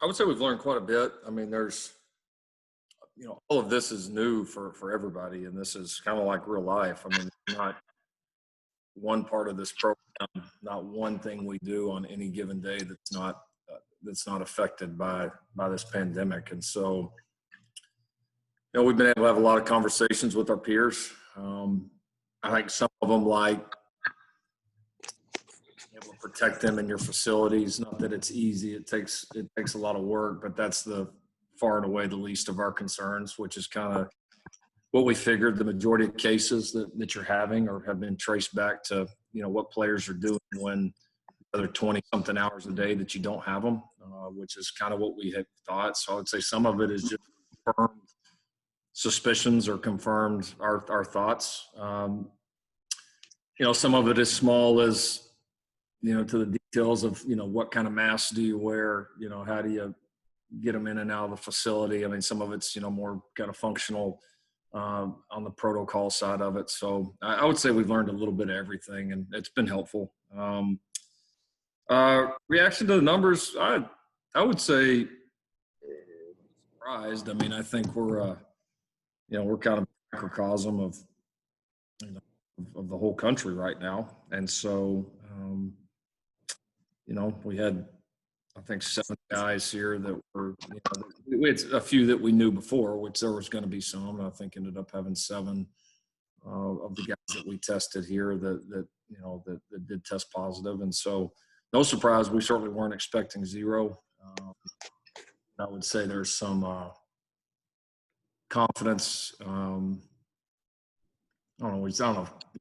I would say we've learned quite a bit. I mean, all of this is new for everybody, and this is kind of like real life. I mean, not one part of this program, not one thing we do on any given day that's not affected by this pandemic. And so, we've been able to have a lot of conversations with our peers. I think some of them like able to protect them in your facilities. Not that it's easy; it takes a lot of work, but that's the far and away the least of our concerns, which is kind of what we figured. The majority of cases that you're having or have been traced back to what players are doing when other 20 something hours a day that you don't have them, which is kind of what we had thought. So I would say some of it is just confirmed suspicions or confirmed our thoughts. Some of it is small as to the details of what kind of masks do you wear, how do you get them in and out of the facility. I mean, some of it's more kind of functional on the protocol side of it. So I would say we've learned a little bit of everything, and it's been helpful. Reaction to the numbers, I would say surprised. I mean, I think we're kind of a microcosm of of the whole country right now, and so we had I think 7 guys here that were we had a few that we knew before, which there was going to be some. And I think ended up having 7 of the guys that we tested here that did test positive, and so no surprise. We certainly weren't expecting 0. I would say there's some confidence. I don't know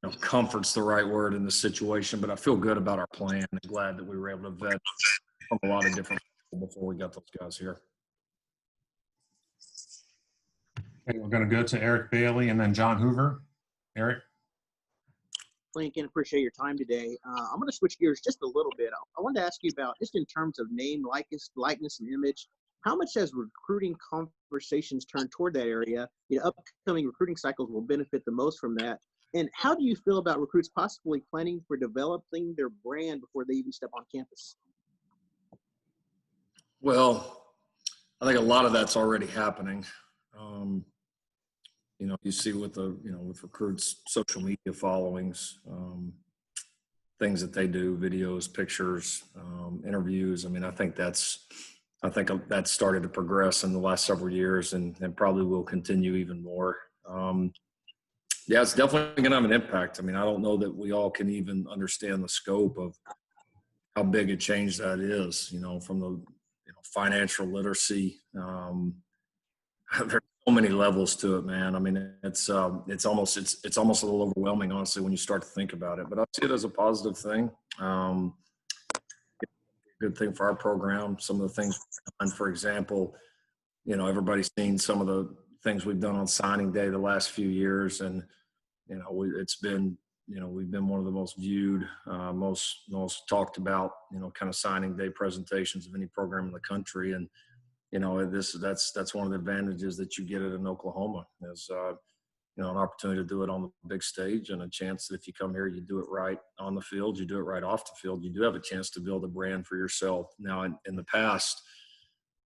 if comfort's the right word in this situation, but I feel good about our plan and glad that we were able to vet from a lot of different people before we got those guys here. Okay, we're going to go to Eric Bailey and then John Hoover. Eric? Lincoln, appreciate your time today. I'm going to switch gears just a little bit. I wanted to ask you about, just in terms of name, likeness, and image, how much has recruiting conversations turned toward that area? Upcoming recruiting cycles will benefit the most from that. And how do you feel about recruits possibly planning for developing their brand before they even step on campus? Well, I think a lot of that's already happening. You see with with recruits' social media followings, things that they do, videos, pictures, interviews. I mean, I think that's started to progress in the last several years and probably will continue even more. Yeah, it's definitely going to have an impact. I mean, I don't know that we all can even understand the scope of how big a change that is, from the financial literacy. There's so many levels to it, man. I mean, it's almost a little overwhelming, honestly, when you start to think about it. But I see it as a positive thing. Good thing for our program. Some of the things, for example, everybody's seen some of the things we've done on signing day the last few years, and it's been we've been one of the most viewed, most talked about kind of signing day presentations of any program in the country. And that's one of the advantages that you get at in Oklahoma is an opportunity to do it on the big stage, and a chance that if you come here, you do it right on the field, you do it right off the field, you do have a chance to build a brand for yourself. Now, in the past,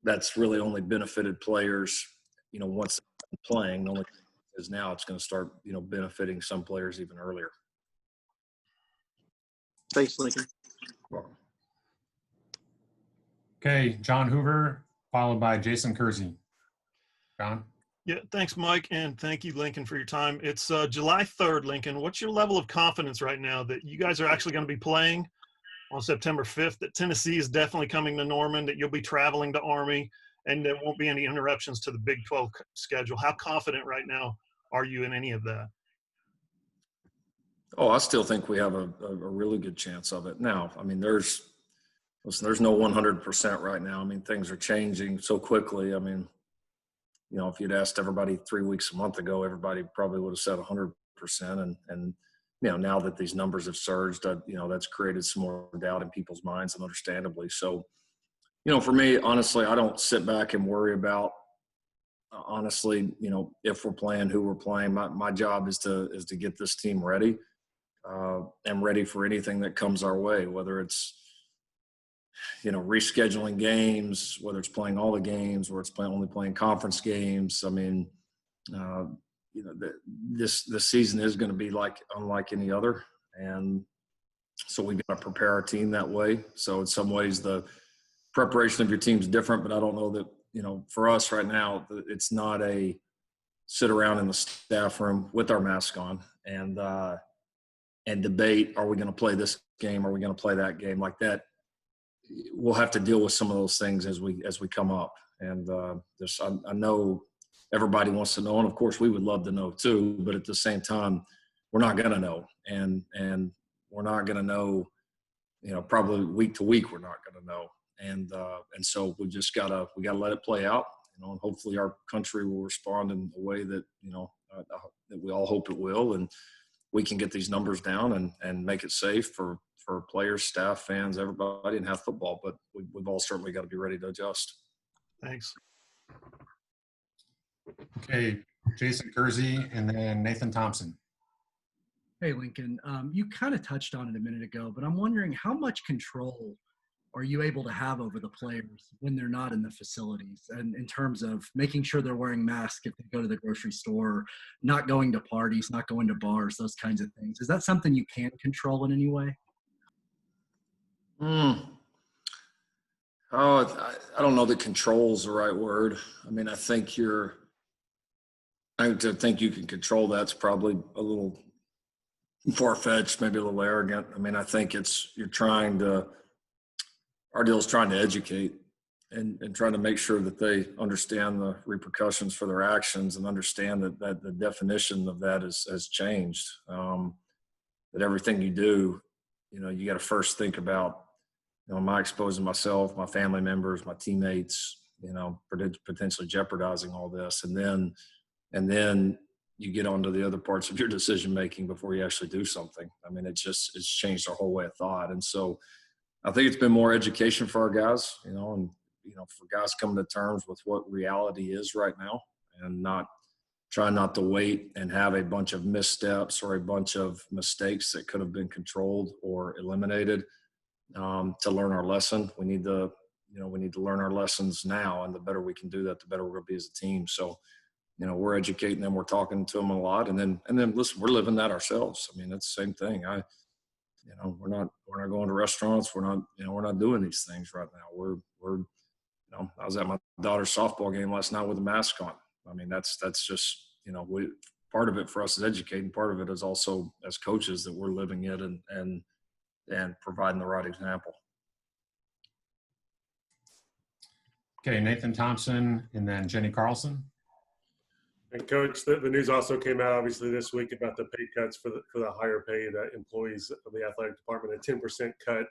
that's really only benefited players, once they're playing. The only thing is now it's going to start, benefiting some players even earlier. Thanks, Lincoln. Welcome. Okay, John Hoover, followed by Jason Kersey. John? Yeah, thanks, Mike, and thank you, Lincoln, for your time. It's July 3rd, Lincoln. What's your level of confidence right now that you guys are actually going to be playing on September 5th, that Tennessee is definitely coming to Norman, that you'll be traveling to Army, and there won't be any interruptions to the Big 12 schedule? How confident right now are you in any of that? Oh, I still think we have a really good chance of it. Now, I mean, there's no 100% right now. I mean, things are changing so quickly. I mean, if you'd asked everybody 3 weeks, a month ago, everybody probably would have said 100%. And now that these numbers have surged, that's created some more doubt in people's minds, and understandably. So, for me, honestly, I don't sit back and worry about, honestly, if we're playing, who we're playing. My job is to get this team ready, and ready for anything that comes our way, whether it's rescheduling games, whether it's playing all the games or it's only playing conference games. I mean, this season is going to be unlike any other. And so we've got to prepare our team that way. So in some ways the preparation of your team is different, but I don't know that, for us right now, it's not a sit around in the staff room with our mask on and debate, are we going to play this game? Are we going to play that game like that? We'll have to deal with some of those things as we come up. And I know everybody wants to know, and of course we would love to know too, but at the same time, we're not going to know. And we're not going to know, probably week to week, we're not going to know. And so we just gotta let it play out, and hopefully our country will respond in a way that, that we all hope it will. And we can get these numbers down and make it safe for players, staff, fans, everybody, and have football. But we've all certainly got to be ready to adjust. Thanks. Okay, Jason Kersey and then Nathan Thompson. Hey, Lincoln, you kind of touched on it a minute ago, but I'm wondering how much control are you able to have over the players when they're not in the facilities, and in terms of making sure they're wearing masks if they go to the grocery store, not going to parties, not going to bars, those kinds of things? Is that something you can control in any way? Oh, I don't know that control is the right word. I mean, I think to think you can control that's probably a little far-fetched, maybe a little arrogant. I mean, I think our deal is trying to educate and trying to make sure that they understand the repercussions for their actions and understand that the definition of that has changed. That everything you do, you got to first think about, am I exposing myself, my family members, my teammates, potentially jeopardizing all this. And then you get onto the other parts of your decision-making before you actually do something. I mean, it's changed our whole way of thought. And so I think it's been more education for our guys, and for guys coming to terms with what reality is right now, and try not to wait and have a bunch of missteps or a bunch of mistakes that could have been controlled or eliminated to learn our lesson. We need to learn our lessons now, and the better we can do that, the better we're going to be as a team. So, we're educating them, we're talking to them a lot, and then listen, we're living that ourselves. I mean, it's the same thing. We're not going to restaurants. We're not doing these things right now. I was at my daughter's softball game last night with a mask on. I mean, that's just, part of it for us is educating. Part of it is also as coaches that we're living it and providing the right example. Okay, Nathan Thompson and then Jenny Carlson. And Coach, the news also came out obviously this week about the pay cuts for the higher paid employees of the athletic department, a 10% cut,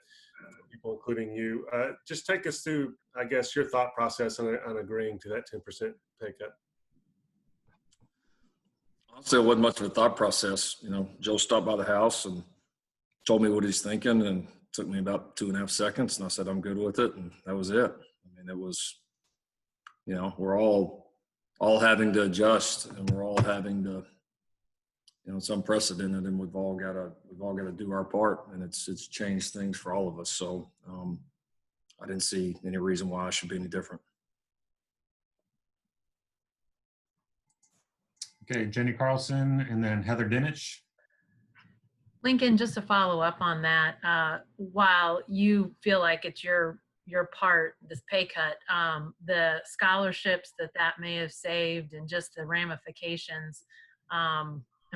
people including you. Just take us through, I guess, your thought process on agreeing to that 10% pay cut. Honestly, it wasn't much of a thought process. Joe stopped by the house and told me what he's thinking, and it took me about 2.5 seconds, and I said, I'm good with it. And that was it. I mean, it was, we're all having to adjust, and we're all having to, it's unprecedented, and we've all got to do our part, and it's changed things for all of us. So I didn't see any reason why I should be any different. Okay, Jenny Carlson and then Heather Dinich. Lincoln, just to follow up on that, while you feel like it's your part, this pay cut, the scholarships that may have saved and just the ramifications. I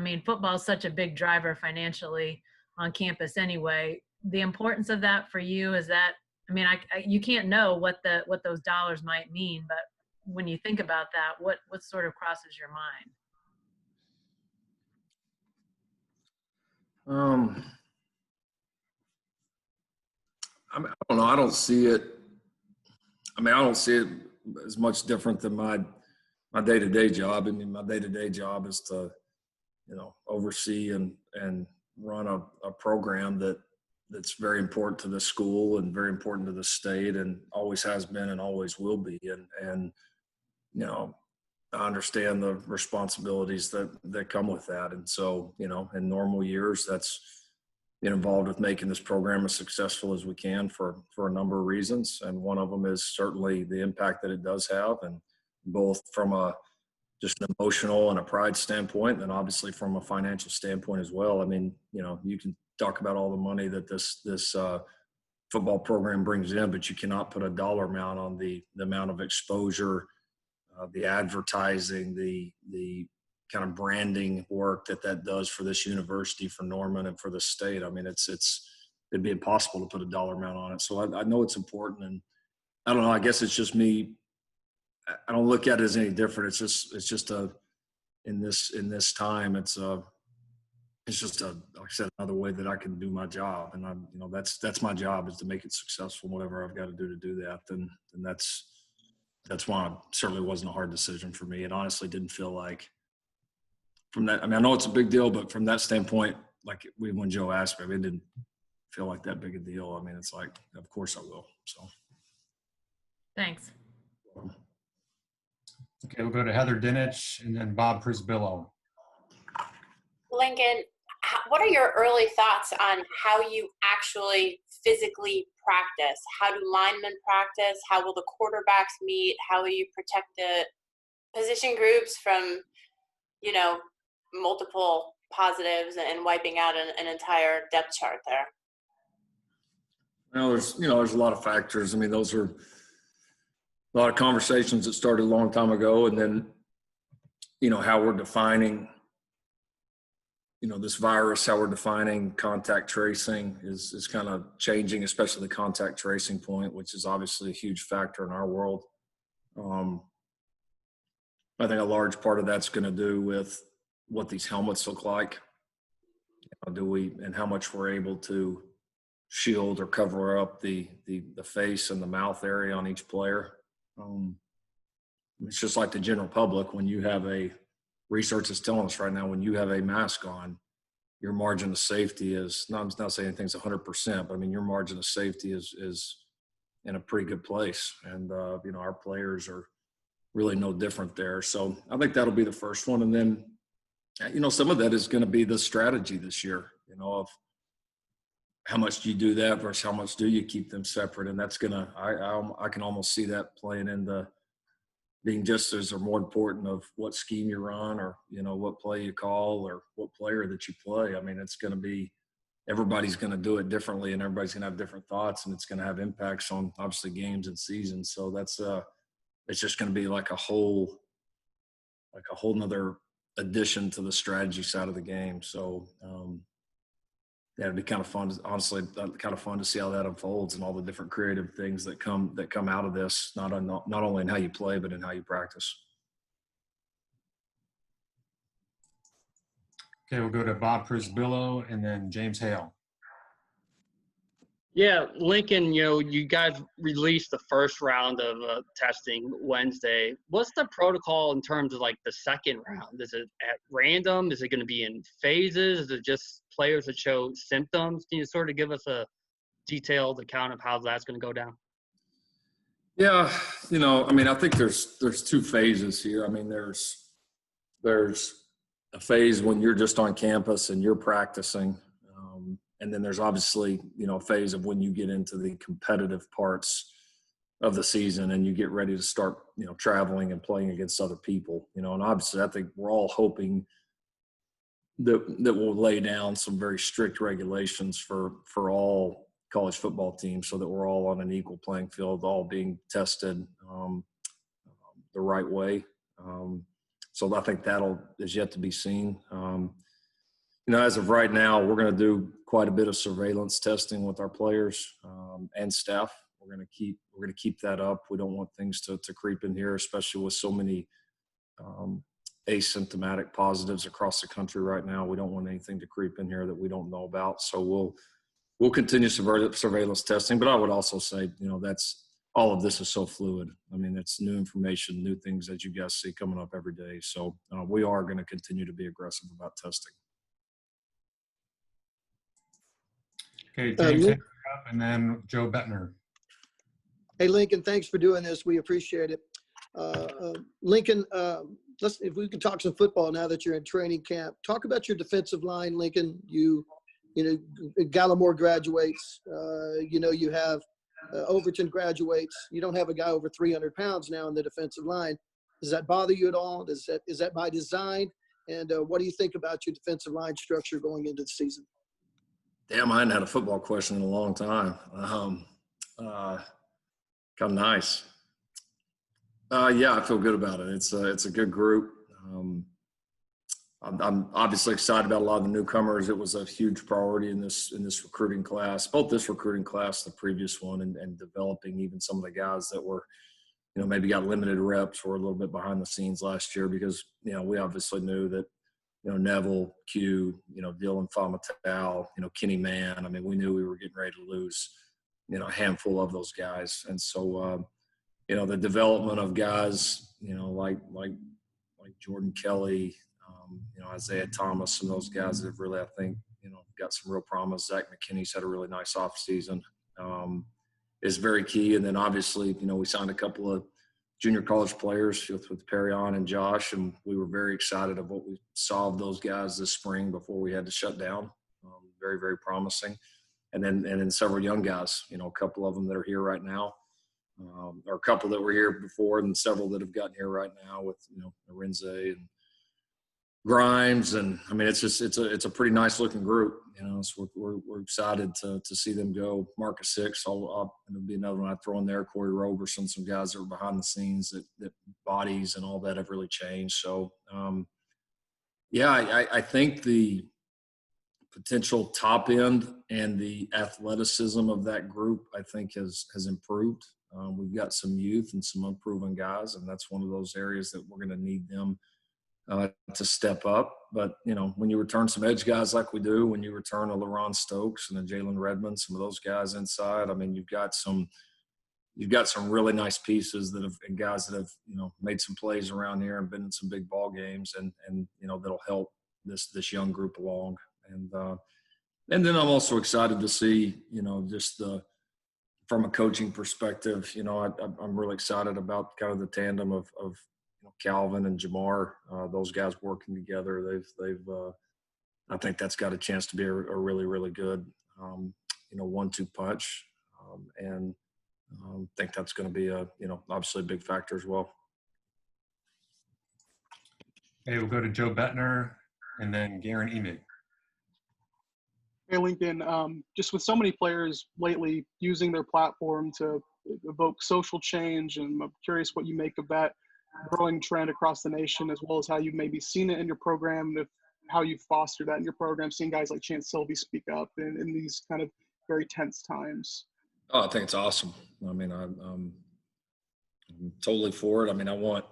mean, football is such a big driver financially on campus anyway. The importance of that for you is that, I mean, you can't know what those dollars might mean, but when you think about that, what sort of crosses your mind? I don't know. I don't see it. I mean, I don't see it as much different than my day-to-day job. I mean, my day-to-day job is to, oversee and run a program that's very important to the school and very important to the state, and always has been and always will be. And I understand the responsibilities that come with that. And so, in normal years, that's get involved with making this program as successful as we can for a number of reasons. And one of them is certainly the impact that it does have, and both from a just an emotional and a pride standpoint, and obviously from a financial standpoint as well. I mean, you know, you can talk about all the money that this football program brings in, but you cannot put a dollar amount on the amount of exposure, the advertising, the kind of branding work that does for this university, for Norman, and for the state. I mean, it'd be impossible to put a dollar amount on it. So I know it's important, and I don't know. I guess it's just me. I don't look at it as any different. It's just in this time, it's just like I said, another way that I can do my job. And that's my job, is to make it successful, whatever I've got to do that. And that's why it certainly wasn't a hard decision for me. It honestly didn't feel like, from that, I mean, I know it's a big deal, but from that standpoint, like when Joe asked me, I mean, it didn't feel like that big a deal. I mean, it's like, of course I will. So. Thanks. Okay, we'll go to Heather Dinich and then Bob Prisbillo. Lincoln, what are your early thoughts on how you actually physically practice? How do linemen practice? How will the quarterbacks meet? How will you protect the position groups from, multiple positives and wiping out an entire depth chart there? There's a lot of factors. I mean, those are a lot of conversations that started a long time ago, and then, how we're defining, this virus, how we're defining contact tracing is kind of changing, especially the contact tracing point, which is obviously a huge factor in our world. I think a large part of that's going to do with what these helmets look like. And how much we're able to shield or cover up the face and the mouth area on each player. It's just like the general public. When you have research is telling us right now, when you have a mask on, your margin of safety is I'm not saying anything's 100%, but I mean, your margin of safety is in a pretty good place. And, our players are really no different there. So I think that'll be the first one. And then, some of that is going to be the strategy this year, of how much do you do that versus how much do you keep them separate. And that's I can almost see that playing into being just as or more important of what scheme you run, or, what play you call, or what player that you play. I mean, it's going to be, everybody's going to do it differently, and everybody's going to have different thoughts, and it's going to have impacts on obviously games and seasons. So that's it's just going to be like a whole nother addition to the strategy side of the game. So it'd be kind of fun, honestly, kind of fun to see how that unfolds and all the different creative things that come out of this, not only in how you play, but in how you practice. Okay, we'll go to Bob Prisbillo and then James Hale. Yeah, Lincoln, you guys released the first round of testing Wednesday. What's the protocol in terms of like the second round? Is it at random? Is it going to be in phases? Is it just players that show symptoms? Can you sort of give us a detailed account of how that's going to go down? Yeah, I mean, I think there's two phases here. I mean, there's a phase when you're just on campus and you're practicing. And then there's obviously, a phase of when you get into the competitive parts of the season and you get ready to start, traveling and playing against other people, and obviously I think we're all hoping that we'll lay down some very strict regulations for all college football teams, so that we're all on an equal playing field, all being tested the right way. So I think is yet to be seen. As of right now, we're going to do quite a bit of surveillance testing with our players and staff. We're going to keep that up. We don't want things to creep in here, especially with so many asymptomatic positives across the country right now. We don't want anything to creep in here that we don't know about. So we'll continue surveillance testing. But I would also say, that's all of this is so fluid. I mean, it's new information, new things that you guys see coming up every day. So we are going to continue to be aggressive about testing. Okay, James Hale and then Joe Bettner. Hey, Lincoln, thanks for doing this. We appreciate it. Lincoln, if we can talk some football now that you're in training camp. Talk about your defensive line, Lincoln. You Gallimore graduates. You have Overton graduates. You don't have a guy over 300 pounds now in the defensive line. Does that bother you at all? Is that by design? And what do you think about your defensive line structure going into the season? Damn, I hadn't had a football question in a long time. Kind of nice. Yeah, I feel good about it. It's a good group. I'm obviously excited about a lot of the newcomers. It was a huge priority in this recruiting class, both this recruiting class, the previous one, and developing even some of the guys that were, maybe got limited reps or a little bit behind the scenes last year because, we obviously knew that, Neville, Q, Dylan Famatal, Kenny Mann. I mean, we knew we were getting ready to lose, a handful of those guys. And so, the development of guys, like Jordan Kelly, Isaiah Thomas and those guys that have really, I think, got some real promise. Zach McKinney's had a really nice offseason, is very key. And then obviously, we signed a couple of junior college players with Perrion and Josh, and we were very excited of what we saw of those guys this spring before we had to shut down. Very, very promising. And then several young guys, a couple of them that are here right now, or a couple that were here before, and several that have gotten here right now with, Arinze and Grimes. And I mean, it's a pretty nice looking group, so we're excited to see them go. Marcus Hicks, it'll be another one I throw in there. Corey Roberson, some guys that were behind the scenes that bodies and all that have really changed. So, I think the potential top end and the athleticism of that group, I think has improved. We've got some youth and some unproven guys, and that's one of those areas that we're going to need them to step up. But, when you return some edge guys like we do, when you return a LaRon Stokes and a Jalen Redmond, some of those guys inside, I mean, you've got some really nice pieces and guys that have, made some plays around here and been in some big ball games and that'll help this young group along. And then I'm also excited to see, just from a coaching perspective, I'm really excited about kind of the tandem of Calvin and Jamar, those guys working together. They've I think that's got a chance to be a really, really good, 1-2 punch. And I think that's going to be obviously a big factor as well. Okay, we'll go to Joe Bettner and then Garen Emig. Hey, Lincoln, just with so many players lately using their platform to evoke social change, and I'm curious what you make of that growing trend across the nation, as well as how you've maybe seen it in your program, and how you foster that in your program, seeing guys like Chance Sylvie speak up in these kind of very tense times. Oh, I think it's awesome. I mean, I'm totally for it. I mean, I want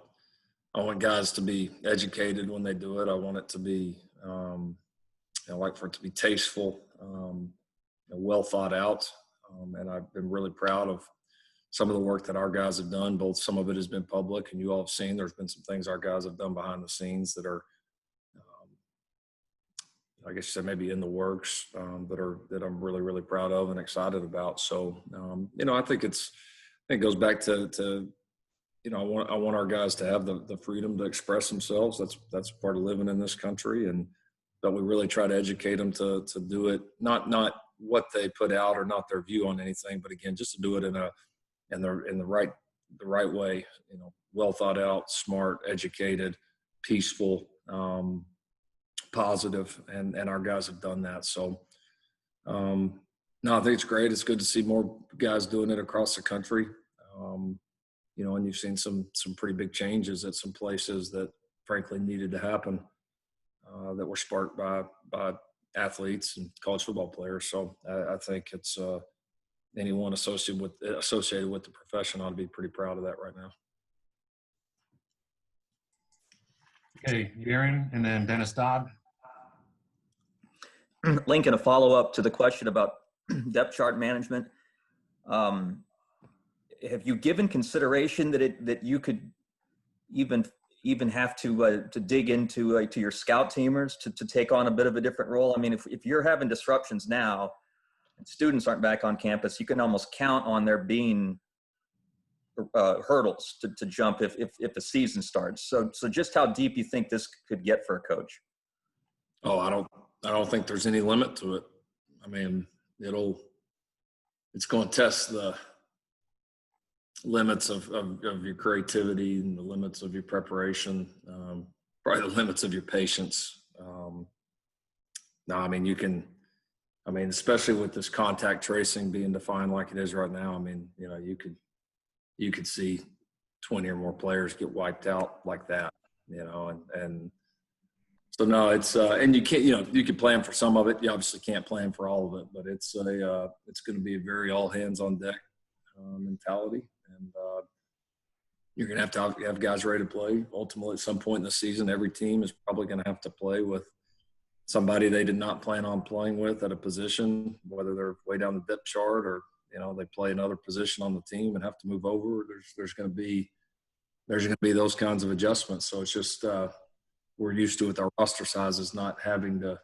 guys to be educated when they do it. I want it to be, I like for it to be tasteful, well thought out. And I've been really proud of some of the work that our guys have done. Both some of it has been public, and you all have seen there's been some things our guys have done behind the scenes that are, I guess you said maybe in the works, that I'm really, really proud of and excited about. So, I think it goes back to I want our guys to have the freedom to express themselves. That's part of living in this country, but we really try to educate them to do it, not what they put out or not their view on anything, but again, just to do it in the right way, well thought out, smart, educated, peaceful, positive, and our guys have done that. So, no, I think it's great. It's good to see more guys doing it across the country. And you've seen some pretty big changes at some places that frankly needed to happen, that were sparked by athletes and college football players. So I think it's anyone associated with the profession ought to be pretty proud of that right now. Okay, Garen, and then Dennis Dodd. Lincoln, a follow-up to the question about depth chart management. Have you given consideration that you could even have to dig into to your scout teamers to take on a bit of a different role? I mean, if you're having disruptions now and students aren't back on campus, you can almost count on there being hurdles to jump if the season starts. So just how deep you think this could get for a coach? Oh, I don't think there's any limit to it. I mean, it's going to test the limits of your creativity and the limits of your preparation, probably the limits of your patience. No, I mean, especially with this contact tracing being defined like it is right now, I mean, you could see 20 or more players get wiped out like that, and so no, it's and you can't, you can plan for some of it. You obviously can't plan for all of it, but it's going to be a very all hands on deck mentality, and you're going to have guys ready to play. Ultimately, at some point in the season, every team is probably going to have to play with somebody they did not plan on playing with at a position, whether they're way down the depth chart or they play another position on the team and have to move over. There's going to be those kinds of adjustments. So it's just we're used to with our roster sizes not having to,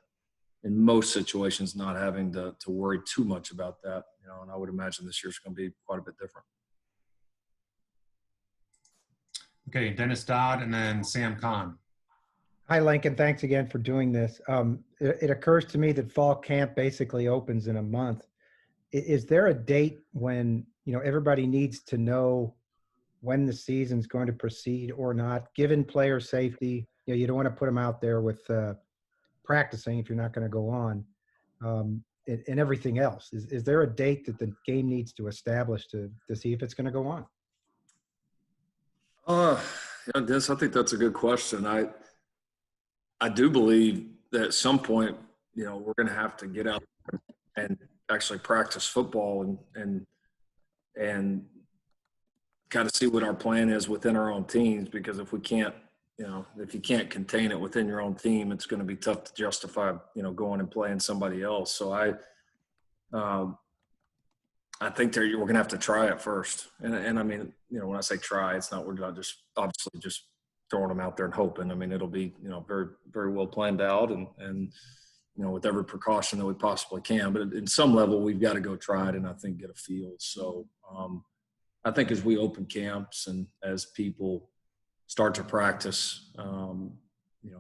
in most situations, not having to worry too much about that. And I would imagine this year's going to be quite a bit different. Okay, Dennis Dodd and then Sam Kahn. Hi, Lincoln. Thanks again for doing this. It occurs to me that fall camp basically opens in a month. Is there a date when, everybody needs to know when the season's going to proceed or not, given player safety? You don't want to put them out there with practicing if you're not going to go on, and everything else. Is there a date that the game needs to establish to see if it's going to go on? Des, I think that's a good question. I do believe that at some point, we're going to have to get out and actually practice football and kind of see what our plan is within our own teams, because if we can't, if you can't contain it within your own team, it's going to be tough to justify, going and playing somebody else. So I think we're going to have to try it first. And I mean, when I say try, we're not just obviously just throwing them out there and hoping. I mean, it'll be, very, very well planned out and with every precaution that we possibly can. But in some level, we've got to go try it and I think get a feel. So I think as we open camps and as people start to practice,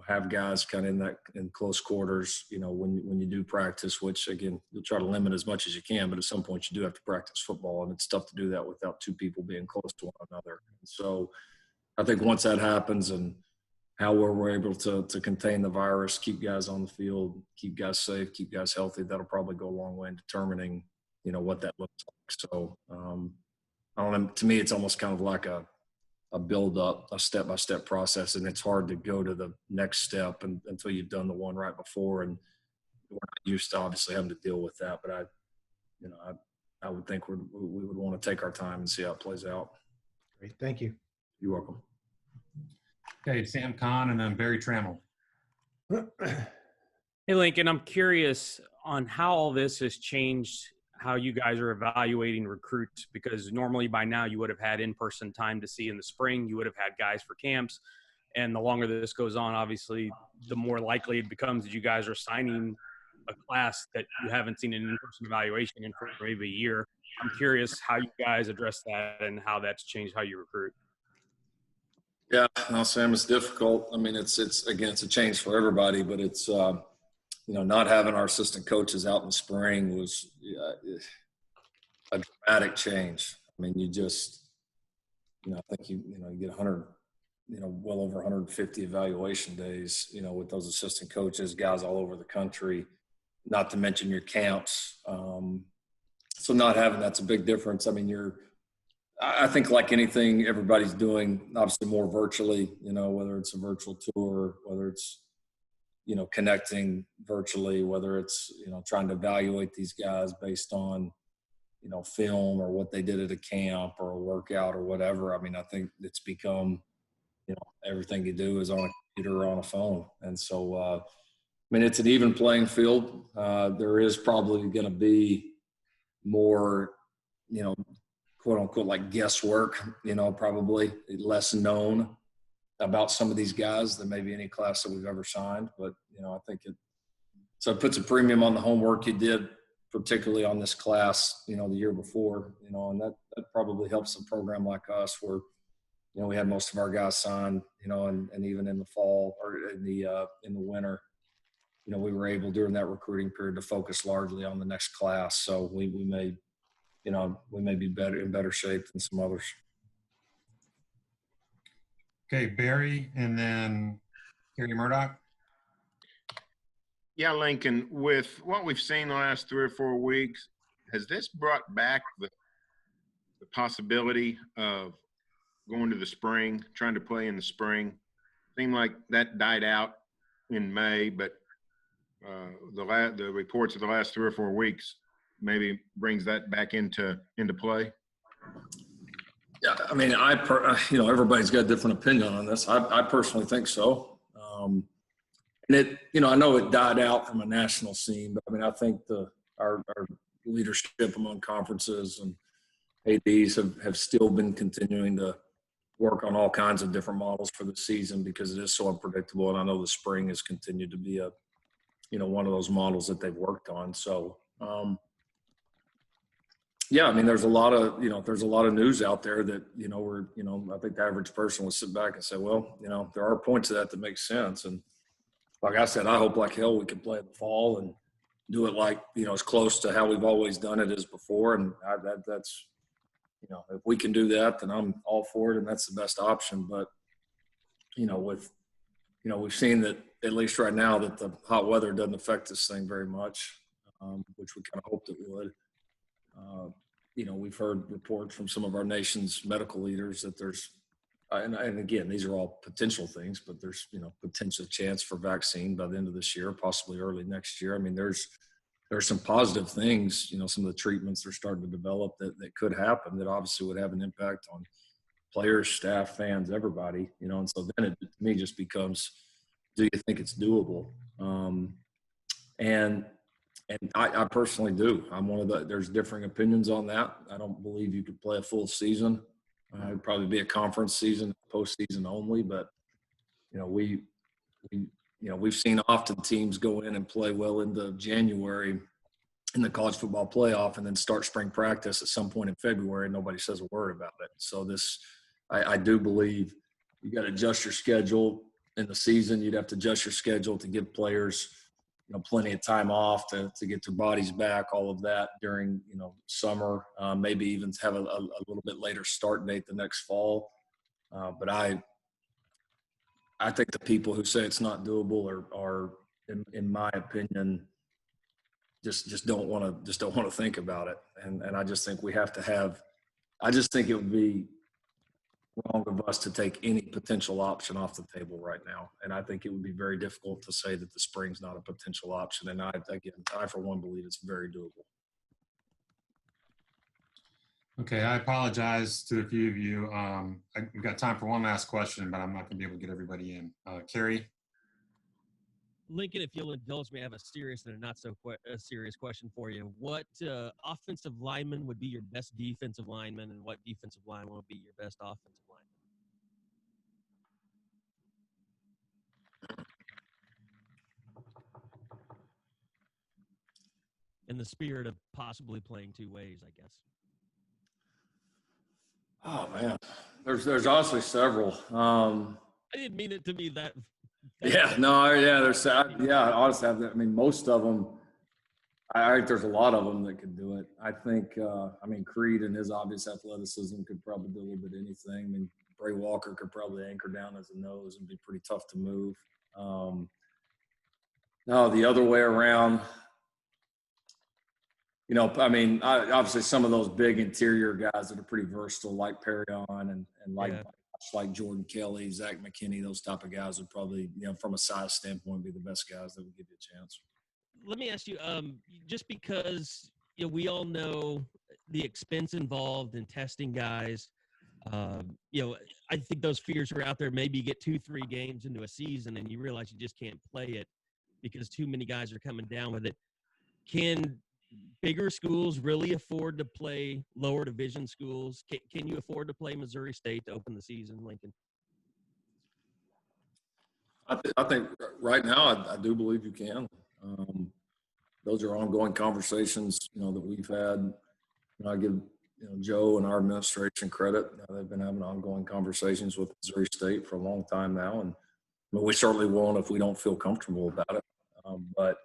have guys kind of in close quarters, when you do practice, which again, you'll try to limit as much as you can, but at some point you do have to practice football, and it's tough to do that without two people being close to one another. So I think once that happens and how we're able to contain the virus, keep guys on the field, keep guys safe, keep guys healthy, that'll probably go a long way in determining, what that looks like. So I don't know, to me, it's almost kind of like a build up, a step-by-step process. And it's hard to go to the next step until you've done the one right before. And we're not used to obviously having to deal with that, but I would think we would want to take our time and see how it plays out. Great. Thank you. You're welcome. Okay, Sam Kahn and then Barry Trammell. Hey, Lincoln, I'm curious on how all this has changed how you guys are evaluating recruits, because normally by now you would have had in-person time to see in the spring. You would have had guys for camps. And the longer this goes on, obviously, the more likely it becomes that you guys are signing a class that you haven't seen an in-person evaluation in for maybe a year. I'm curious how you guys address that and how that's changed how you recruit. Yeah, no, Sam, it's difficult. I mean, it's a change for everybody, but it's, not having our assistant coaches out in the spring was a dramatic change. I mean, you just, I think you get 100, well over 150 evaluation days, with those assistant coaches, guys all over the country, not to mention your camps. So not having that's a big difference. I mean, I think like anything everybody's doing, obviously more virtually, whether it's a virtual tour, whether it's, connecting virtually, whether it's, trying to evaluate these guys based on, film or what they did at a camp or a workout or whatever. I mean, I think it's become, everything you do is on a computer or on a phone. And so, I mean, it's an even playing field. There is probably going to be more, quote unquote, like guesswork, probably less known about some of these guys than maybe any class that we've ever signed. But, I think it puts a premium on the homework you did, particularly on this class, the year before, and that probably helps a program like us where, we had most of our guys signed, and even in the fall or in the winter, we were able during that recruiting period to focus largely on the next class. So we may be in better shape than some others. Okay, Barry, and then Kerry Murdoch. Yeah, Lincoln, with what we've seen the last 3 or 4 weeks, has this brought back the possibility of going to the spring, trying to play in the spring? Seemed like that died out in May, but the reports of the last 3 or 4 weeks maybe brings that back into play. Yeah, I mean, everybody's got a different opinion on this. I personally think so. And I know it died out from a national scene, but I mean, I think our leadership among conferences and ADs have still been continuing to work on all kinds of different models for the season because it is so unpredictable. And I know the spring has continued to be one of those models that they've worked on. So, yeah, I mean, there's a lot of news out there that, I think the average person will sit back and say, well, there are points of that make sense. And like I said, I hope like hell we can play in the fall and do it like, as close to how we've always done it as before. And that's, if we can do that, then I'm all for it. And that's the best option. But, we've seen that at least right now that the hot weather doesn't affect this thing very much, which we kind of hoped it would. We've heard reports from some of our nation's medical leaders that there's, and again, these are all potential things, but there's, potential chance for vaccine by the end of this year, possibly early next year. I mean, there's some positive things, some of the treatments they're starting to develop that could happen that obviously would have an impact on players, staff, fans, everybody, and so then it to me just becomes, do you think it's doable? And I personally do. I'm there's differing opinions on that. I don't believe you could play a full season. It'd probably be a conference season, postseason only, but, we've seen often teams go in and play well into January in the college football playoff and then start spring practice at some point in February and nobody says a word about it. So I do believe you got to adjust your schedule in the season. You'd have to adjust your schedule to give players, plenty of time off to get their bodies back, all of that during, summer, maybe even have a little bit later start date the next fall. But I think the people who say it's not doable are in my opinion, just don't want to think about it. And I just think we have to I just think it would be wrong of us to take any potential option off the table right now. And I think it would be very difficult to say that the spring's not a potential option. And I for one believe it's very doable. Okay, I apologize to a few of you. We've got time for one last question, but I'm not going to be able to get everybody in. Kerry? Lincoln, if you'll indulge me, I have a serious and a not so serious question for you. What offensive lineman would be your best defensive lineman, and what defensive lineman would be your best offensive lineman? In the spirit of possibly playing two ways, I guess. Oh man, there's honestly several. I didn't mean it to be that. Yeah, no, yeah, honestly, I mean, most of them, I think there's a lot of them that could do it. I think, Creed and his obvious athleticism could probably do a little bit of anything. I mean, Bray Walker could probably anchor down as a nose and be pretty tough to move. No, the other way around, obviously some of those big interior guys that are pretty versatile, like Perrion and like Jordan Kelly, Zach McKinney, those type of guys would probably, from a size standpoint, be the best guys that would give you a chance. Let me ask you, just because we all know the expense involved in testing guys, I think those fears are out there. Maybe you get 2-3 games into a season and you realize you just can't play it because too many guys are coming down with it. Can bigger schools really afford to play lower division schools? Can you afford to play Missouri State to open the season, Lincoln? I think right now I do believe you can. Those are ongoing conversations, that we've had. I give Joe and our administration credit. They've been having ongoing conversations with Missouri State for a long time now, and we certainly won't if we don't feel comfortable about it. But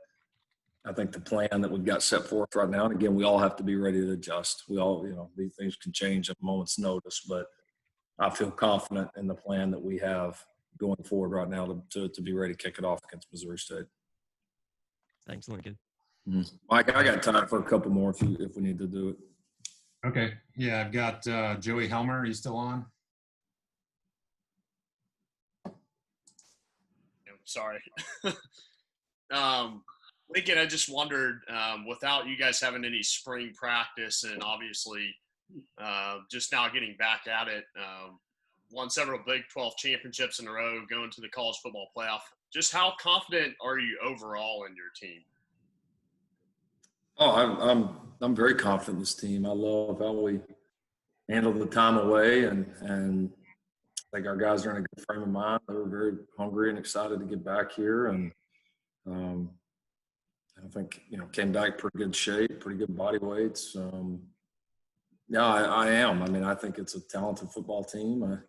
I think the plan that we've got set forth right now, and again, we all have to be ready to adjust. We all, these things can change at a moment's notice, but I feel confident in the plan that we have going forward right now to be ready to kick it off against Missouri State. Thanks, Lincoln. Mike, I got time for a couple more if we need to do it. Okay. Yeah, I've got Joey Helmer. Are you still on? Sorry. Lincoln, I just wondered, without you guys having any spring practice and obviously just now getting back at it, won several Big 12 championships in a row, going to the college football playoff. Just how confident are you overall in your team? Oh, I'm very confident in this team. I love how we handle the time away, and I think our guys are in a good frame of mind. They're very hungry and excited to get back here, and I think came back pretty good shape, pretty good body weights. Yeah, I am. I mean, I think it's a talented football team.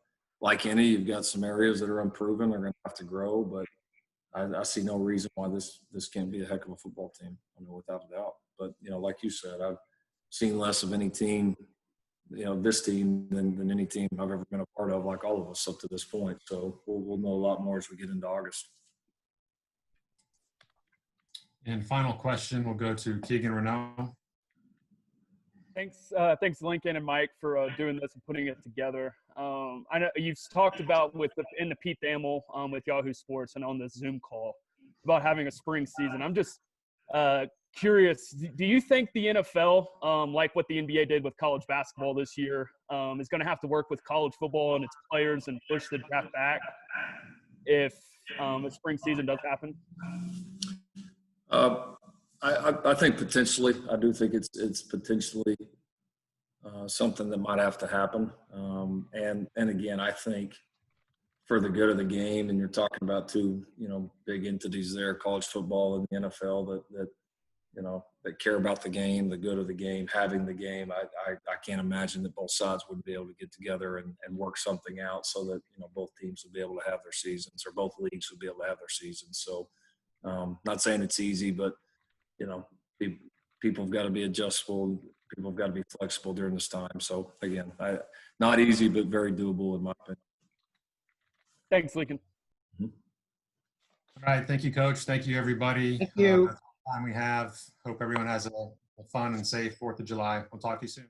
Like any, you've got some areas that are unproven. They're going to have to grow, but I see no reason why this can't be a heck of a football team. I mean, without a doubt. But like you said, I've seen less of any team, this team than any team I've ever been a part of, like all of us up to this point. So we'll know a lot more as we get into August. And final question will go to Keegan Renaud. Thanks, Lincoln and Mike, for doing this and putting it together. I know you've talked about in the Pete Thamel with Yahoo Sports and on this Zoom call about having a spring season. I'm just curious. Do you think the NFL, like what the NBA did with college basketball this year, is going to have to work with college football and its players and push the draft back if a spring season does happen? I think potentially. I do think it's potentially something that might have to happen. And again, I think for the good of the game, and you're talking about two big entities there, college football and the NFL, that care about the game, the good of the game, having the game. I can't imagine that both sides wouldn't be able to get together and work something out so that both teams would be able to have their seasons, or both leagues would be able to have their seasons. So not saying it's easy, but people have got to be adjustable. People have got to be flexible during this time. So again, not easy, but very doable in my opinion. Thanks, Lincoln. All right. Thank you, Coach. Thank you, everybody. Thank you. That's all the time we have. Hope everyone has a fun and safe 4th of July. We'll talk to you soon.